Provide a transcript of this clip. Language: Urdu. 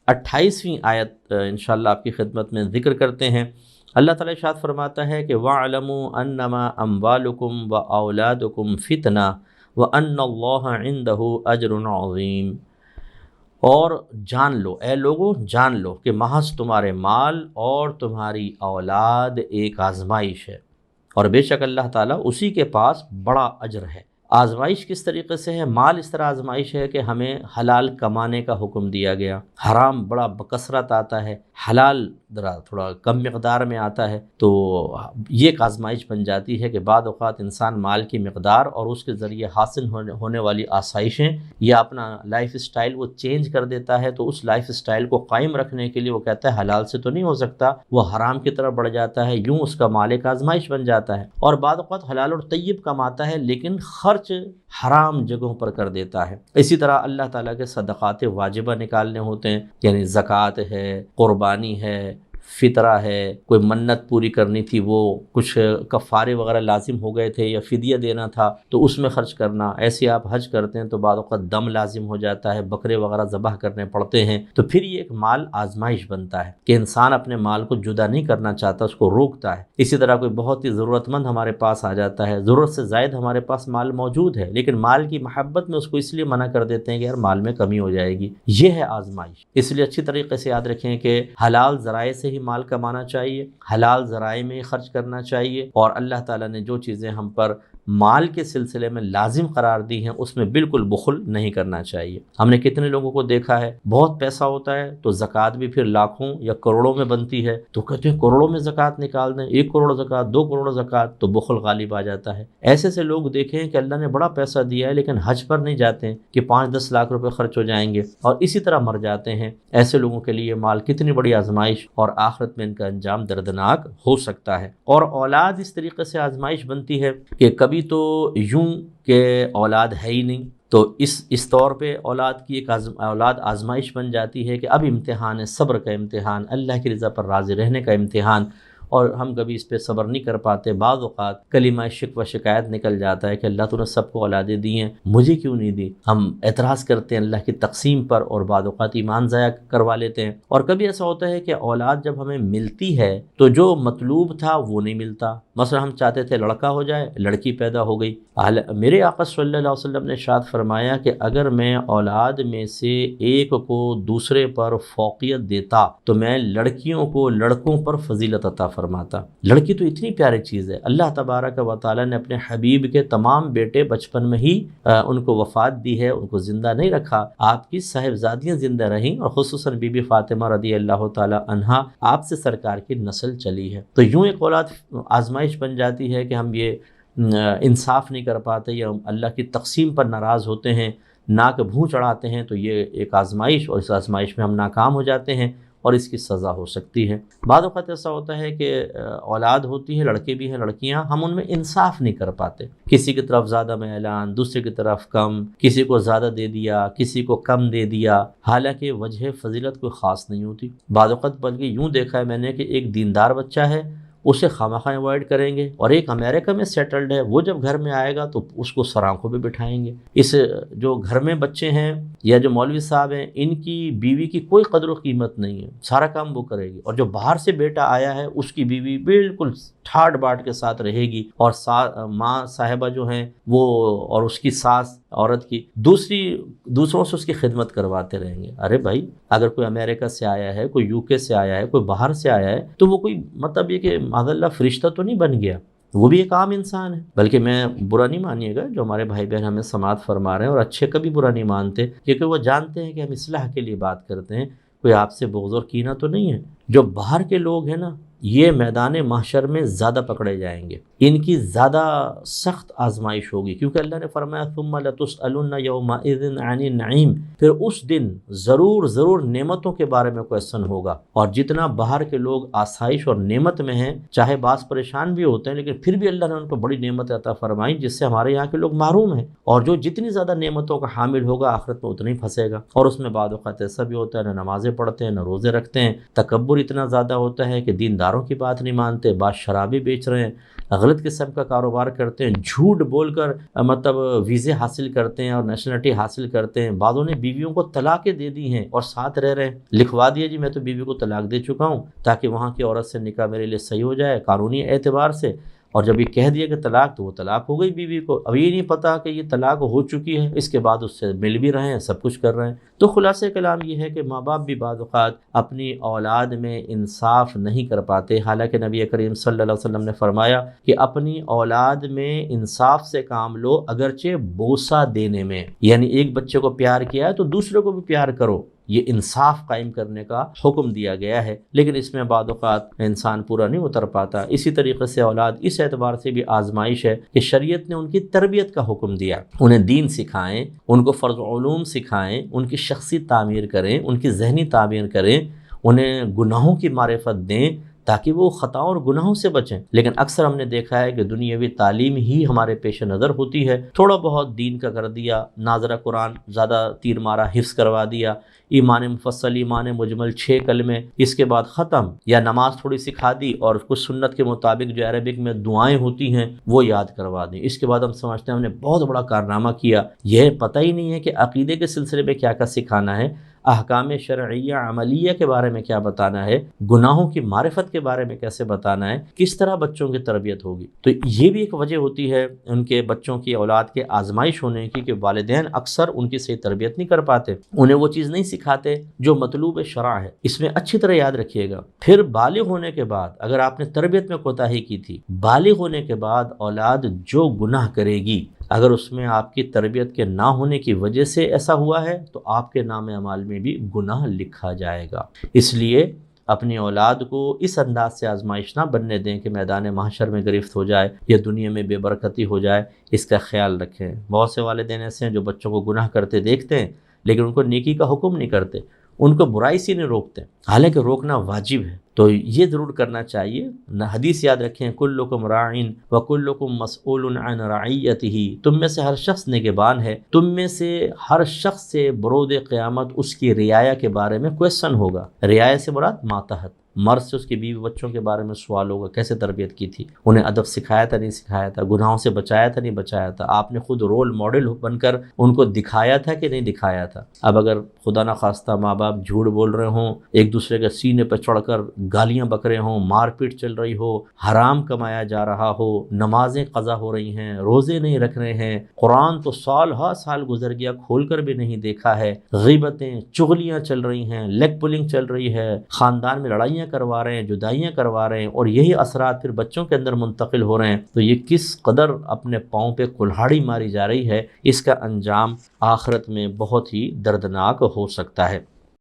28ویں آیت انشاءاللہ آپ کی خدمت میں ذکر کرتے ہیں۔ اللہ تعالیٰ ارشاد فرماتا ہے کہ وَاعْلَمُوا أَنَّمَا أَمْوَالُكُمْ وَأَوْلَادُكُمْ فِتْنَةٌ وَأَنَّ اللَّهَ عِندَهُ أَجْرٌ عَظِيمٌ، اور جان لو اے لوگو، جان لو کہ محض تمہارے مال اور تمہاری اولاد ایک آزمائش ہے، اور بے شک اللہ تعالیٰ اسی کے پاس بڑا اجر ہے۔ آزمائش کس طریقے سے ہے؟ مال اس طرح آزمائش ہے کہ ہمیں حلال کمانے کا حکم دیا گیا، حرام بڑا بکثرت آتا ہے، حلال ذرا تھوڑا کم مقدار میں آتا ہے، تو یہ ایک آزمائش بن جاتی ہے کہ بعض اوقات انسان مال کی مقدار اور اس کے ذریعے حاصل ہونے والی آسائشیں یا اپنا لائف سٹائل وہ چینج کر دیتا ہے، تو اس لائف سٹائل کو قائم رکھنے کے لیے وہ کہتا ہے حلال سے تو نہیں ہو سکتا، وہ حرام کی طرف بڑھ جاتا ہے، یوں اس کا مال ایک آزمائش بن جاتا ہے۔ اور بعض اوقات حلال اور طیب کماتا ہے لیکن خرچ حرام جگہوں پر کر دیتا ہے۔ اسی طرح اللہ تعالیٰ کے صدقات واجبہ نکالنے ہوتے ہیں، یعنی زکوٰۃ ہے، قربانی ہے، فطرہ ہے، کوئی منت پوری کرنی تھی، وہ کچھ کفارے وغیرہ لازم ہو گئے تھے یا فدیہ دینا تھا تو اس میں خرچ کرنا۔ ایسے آپ حج کرتے ہیں تو بعض اوقات دم لازم ہو جاتا ہے، بکرے وغیرہ ذبح کرنے پڑتے ہیں، تو پھر یہ ایک مال آزمائش بنتا ہے کہ انسان اپنے مال کو جدا نہیں کرنا چاہتا، اس کو روکتا ہے۔ اسی طرح کوئی بہت ہی ضرورت مند ہمارے پاس آ جاتا ہے، ضرورت سے زائد ہمارے پاس مال موجود ہے، لیکن مال کی محبت میں اس کو اس لیے منع کر دیتے ہیں کہ یار مال میں کمی ہو جائے گی۔ یہ ہے آزمائش۔ اس لیے اچھی طریقے سے یاد رکھیں کہ حلال ذرائع سے ہی مال کمانا چاہیے، حلال ذرائع میں خرچ کرنا چاہیے، اور اللہ تعالیٰ نے جو چیزیں ہم پر مال کے سلسلے میں لازم قرار دی ہیں اس میں بالکل بخل نہیں کرنا چاہیے۔ ہم نے کتنے لوگوں کو دیکھا ہے بہت پیسہ ہوتا ہے تو زکوٰۃ بھی پھر لاکھوں یا کروڑوں میں بنتی ہے، تو کہتے ہیں کروڑوں میں زکوٰۃ نکال دیں، 1 کروڑ زکوٰۃ، 2 کروڑ زکوٰۃ، تو بخل غالب آ جاتا ہے۔ ایسے سے لوگ دیکھیں کہ اللہ نے بڑا پیسہ دیا ہے لیکن حج پر نہیں جاتے ہیں کہ 5-10 لاکھ روپے خرچ ہو جائیں گے اور اسی طرح مر جاتے ہیں۔ ایسے لوگوں کے لیے مال کتنی بڑی آزمائش اور آخرت میں ان کا انجام دردناک ہو سکتا ہے۔ اور اولاد اس طریقے سے آزمائش بنتی ہے کہ کبھی تو یوں کہ اولاد ہے ہی نہیں، تو اس طور پہ اولاد کی ایک اولاد آزمائش بن جاتی ہے کہ اب امتحان ہے، صبر کا امتحان، اللہ کی رضا پر راضی رہنے کا امتحان، اور ہم کبھی اس پہ صبر نہیں کر پاتے۔ بعض اوقات کلمہ شکوہ شکایت نکل جاتا ہے کہ اللہ تو نے سب کو اولادیں دی ہیں، مجھے کیوں نہیں دی؟ ہم اعتراض کرتے ہیں اللہ کی تقسیم پر اور بعض اوقات ایمان ضائع کروا لیتے ہیں۔ اور کبھی ایسا ہوتا ہے کہ اولاد جب ہمیں ملتی ہے تو جو مطلوب تھا وہ نہیں ملتا۔ مثلا ہم چاہتے تھے لڑکا ہو جائے، لڑکی پیدا ہو گئی۔ میرے آقا صلی اللہ علیہ وسلم نے ارشاد فرمایا کہ اگر میں اولاد میں سے ایک کو دوسرے پر فوقیت دیتا تو میں لڑکیوں کو لڑکوں پر فضیلت عطا فرماتا۔ لڑکی تو اتنی پیاری چیز ہے، اللہ تبارک و تعالیٰ نے اپنے حبیب کے تمام بیٹے بچپن میں ہی ان کو وفات دی ہے، ان کو زندہ نہیں رکھا۔ آپ کی صاحبزادیاں زندہ رہیں اور خصوصاً بی بی فاطمہ رضی اللہ تعالیٰ عنہا، آپ سے سرکار کی نسل چلی ہے۔ تو یوں ایک اولاد آزمائش بن جاتی ہے کہ ہم یہ انصاف نہیں کر پاتے یا اللہ کی تقسیم پر ناراض ہوتے ہیں، ناک بھوں چڑھاتے ہیں، تو یہ ایک آزمائش، اور اس آزمائش میں ہم ناکام ہو جاتے ہیں اور اس کی سزا ہو سکتی ہے۔ بعض اوقات ایسا ہوتا ہے کہ اولاد ہوتی ہے، لڑکے بھی ہیں لڑکیاں، ہم ان میں انصاف نہیں کر پاتے، کسی کی طرف زیادہ میلان، دوسرے کی طرف کم، کسی کو زیادہ دے دیا، کسی کو کم دے دیا، حالانکہ وجہ فضیلت کوئی خاص نہیں ہوتی۔ بعض اوقات بلکہ یوں دیکھا ہے میں نے کہ ایک دیندار بچہ ہے، اسے خواہ اوائڈ کریں گے، اور ایک امریکہ میں سیٹلڈ ہے، وہ جب گھر میں آئے گا تو اس کو سرآنکھوں پہ بٹھائیں گے۔ اس جو گھر میں بچے ہیں یا جو مولوی صاحب ہیں، ان کی بیوی کی کوئی قدر و قیمت نہیں ہے، سارا کام وہ کرے گی، اور جو باہر سے بیٹا آیا ہے اس کی بیوی بالکل ٹھاٹ باٹ کے ساتھ رہے گی، اور ماں صاحبہ جو ہیں وہ اور اس کی ساس عورت کی دوسروں سے اس کی خدمت کرواتے رہیں گے۔ ارے بھائی، اگر کوئی امریکہ سے آیا ہے، کوئی UK سے آیا ہے، کوئی باہر سے آیا ہے، تو وہ کوئی مطلب یہ کہ معاذ اللہ فرشتہ تو نہیں بن گیا، وہ بھی ایک عام انسان ہے۔ بلکہ میں برا نہیں مانیے گا جو ہمارے بھائی بہن ہمیں سماعت فرما رہے ہیں، اور اچھے کبھی برا نہیں مانتے، کیونکہ وہ جانتے ہیں کہ ہم اصلاح کے لیے بات کرتے ہیں، کوئی آپ سے بغض اور کینہ تو نہیں ہے۔ جو باہر کے لوگ ہیں نا، یہ میدان محشر میں زیادہ پکڑے جائیں گے، ان کی زیادہ سخت آزمائش ہوگی، کیونکہ اللہ نے فرمایا ثم لتسألن یومئذ عن النعیم، پھر اس دن ضرور نعمتوں کے بارے میں کویسچن ہوگا۔ اور جتنا باہر کے لوگ آسائش اور نعمت میں ہیں، چاہے بعض پریشان بھی ہوتے ہیں، لیکن پھر بھی اللہ نے ان کو بڑی نعمت عطا فرمائی جس سے ہمارے یہاں کے لوگ محروم ہیں، اور جو جتنی زیادہ نعمتوں کا حامل ہوگا آخرت میں اتنا ہی پھنسے گا۔ اور اس میں بعض اوقات ایسا بھی ہوتا ہے نہ نمازیں پڑھتے ہیں نہ روزے رکھتے ہیں، تکبر اتنا زیادہ ہوتا ہے کہ دینداروں گاروں کی بات نہیں مانتے، بعض شرابی بیچ رہے ہیں، غلط قسم کا کاروبار کرتے ہیں، جھوٹ بول کر مطلب ویزے حاصل کرتے ہیں اور نیشنلٹی حاصل کرتے ہیں، بعضوں نے بیویوں کو طلاقیں دے دی ہیں اور ساتھ رہ رہے ہیں، لکھوا دیا جی میں تو بیوی کو طلاق دے چکا ہوں تاکہ وہاں کی عورت سے نکاح میرے لیے صحیح ہو جائے قانونی اعتبار سے، اور جب یہ کہہ دیا کہ طلاق، تو وہ طلاق ہو گئی بیوی کو، اب یہ نہیں پتہ کہ یہ طلاق ہو چکی ہے، اس کے بعد اس سے مل بھی رہے ہیں، سب کچھ کر رہے ہیں۔ تو خلاصہ کلام یہ ہے کہ ماں باپ بھی بعض اوقات اپنی اولاد میں انصاف نہیں کر پاتے، حالانکہ نبی کریم صلی اللہ علیہ وسلم نے فرمایا کہ اپنی اولاد میں انصاف سے کام لو، اگرچہ بوسہ دینے میں، یعنی ایک بچے کو پیار کیا ہے تو دوسرے کو بھی پیار کرو، یہ انصاف قائم کرنے کا حکم دیا گیا ہے، لیکن اس میں بعض اوقات انسان پورا نہیں اتر پاتا۔ اسی طریقے سے اولاد اس اعتبار سے بھی آزمائش ہے کہ شریعت نے ان کی تربیت کا حکم دیا، انہیں دین سکھائیں، ان کو فرض علوم سکھائیں، ان کی شخصی تعمیر کریں، ان کی ذہنی تعمیر کریں، انہیں گناہوں کی معرفت دیں تاکہ وہ خطاؤں اور گناہوں سے بچیں۔ لیکن اکثر ہم نے دیکھا ہے کہ دنیاوی تعلیم ہی ہمارے پیش نظر ہوتی ہے، تھوڑا بہت دین کا کر دیا، ناظرہ قرآن زیادہ تیر مارا، حفظ کروا دیا، ایمان مفصل، ایمان مجمل 6 کلمے، اس کے بعد ختم، یا نماز تھوڑی سکھا دی اور کچھ سنت کے مطابق جو عربک میں دعائیں ہوتی ہیں وہ یاد کروا دیں، اس کے بعد ہم سمجھتے ہیں ہم نے بہت بڑا کارنامہ کیا۔ یہ پتہ ہی نہیں ہے کہ عقیدے کے سلسلے میں کیا کیا سکھانا ہے، احکام شرعیہ عملیہ کے بارے میں کیا بتانا ہے، گناہوں کی معرفت کے بارے میں کیسے بتانا ہے، کس طرح بچوں کی تربیت ہوگی۔ تو یہ بھی ایک وجہ ہوتی ہے ان کے بچوں کی اولاد کے آزمائش ہونے کی کہ والدین اکثر ان کی صحیح تربیت نہیں کر پاتے، انہیں وہ چیز نہیں سکھاتے جو مطلوب شرع ہے۔ اس میں اچھی طرح یاد رکھیے گا، پھر بالغ ہونے کے بعد اگر آپ نے تربیت میں کوتاہی کی تھی، بالغ ہونے کے بعد اولاد جو گناہ کرے گی، اگر اس میں آپ کی تربیت کے نہ ہونے کی وجہ سے ایسا ہوا ہے تو آپ کے نام اعمال میں بھی گناہ لکھا جائے گا۔ اس لیے اپنی اولاد کو اس انداز سے آزمائش نہ بننے دیں کہ میدان محشر میں گرفت ہو جائے یا دنیا میں بے برکتی ہو جائے، اس کا خیال رکھیں۔ بہت سے والدین ایسے ہیں جو بچوں کو گناہ کرتے دیکھتے ہیں لیکن ان کو نیکی کا حکم نہیں کرتے، ان کو برائی سے نہیں روکتے، حالانکہ روکنا واجب ہے۔ تو یہ ضرور کرنا چاہیے۔ حدیث یاد رکھیں، کلکم راعٍ وکلکم مسئول عن رعیتہ، تم میں سے ہر شخص نگہبان ہے، تم میں سے ہر شخص سے برود قیامت اس کی رعایا کے بارے میں کویسچن ہوگا۔ رعایا سے مراد ماتحت، مرد سے اس کے بیوی بچوں کے بارے میں سوال ہوگا، کیسے تربیت کی تھی، انہیں ادب سکھایا تھا نہیں سکھایا تھا، گناہوں سے بچایا تھا نہیں بچایا تھا، آپ نے خود رول ماڈل بن کر ان کو دکھایا تھا کہ نہیں دکھایا تھا۔ اب اگر خدا نخواستہ ماں باپ جھوٹ بول رہے ہوں، ایک دوسرے کے سینے پہ چڑھ کر گالیاں بک رہے ہوں، مار پیٹ چل رہی ہو، حرام کمایا جا رہا ہو، نمازیں قضا ہو رہی ہیں، روزے نہیں رکھ رہے ہیں، قرآن تو سال ہا سال گزر گیا کھول کر بھی نہیں دیکھا ہے، غیبتیں چغلیاں چل رہی ہیں، لیگ پولنگ چل رہی ہے، خاندان میں لڑائیاں کروا رہے ہیں، جدائیاں کروا رہے ہیں، اور یہی اثرات پھر بچوں کے اندر منتقل ہو رہے ہیں، تو یہ کس قدر اپنے پاؤں پہ کلہاڑی ماری جا رہی ہے، اس کا انجام آخرت میں بہت ہی دردناک ہو سکتا ہے۔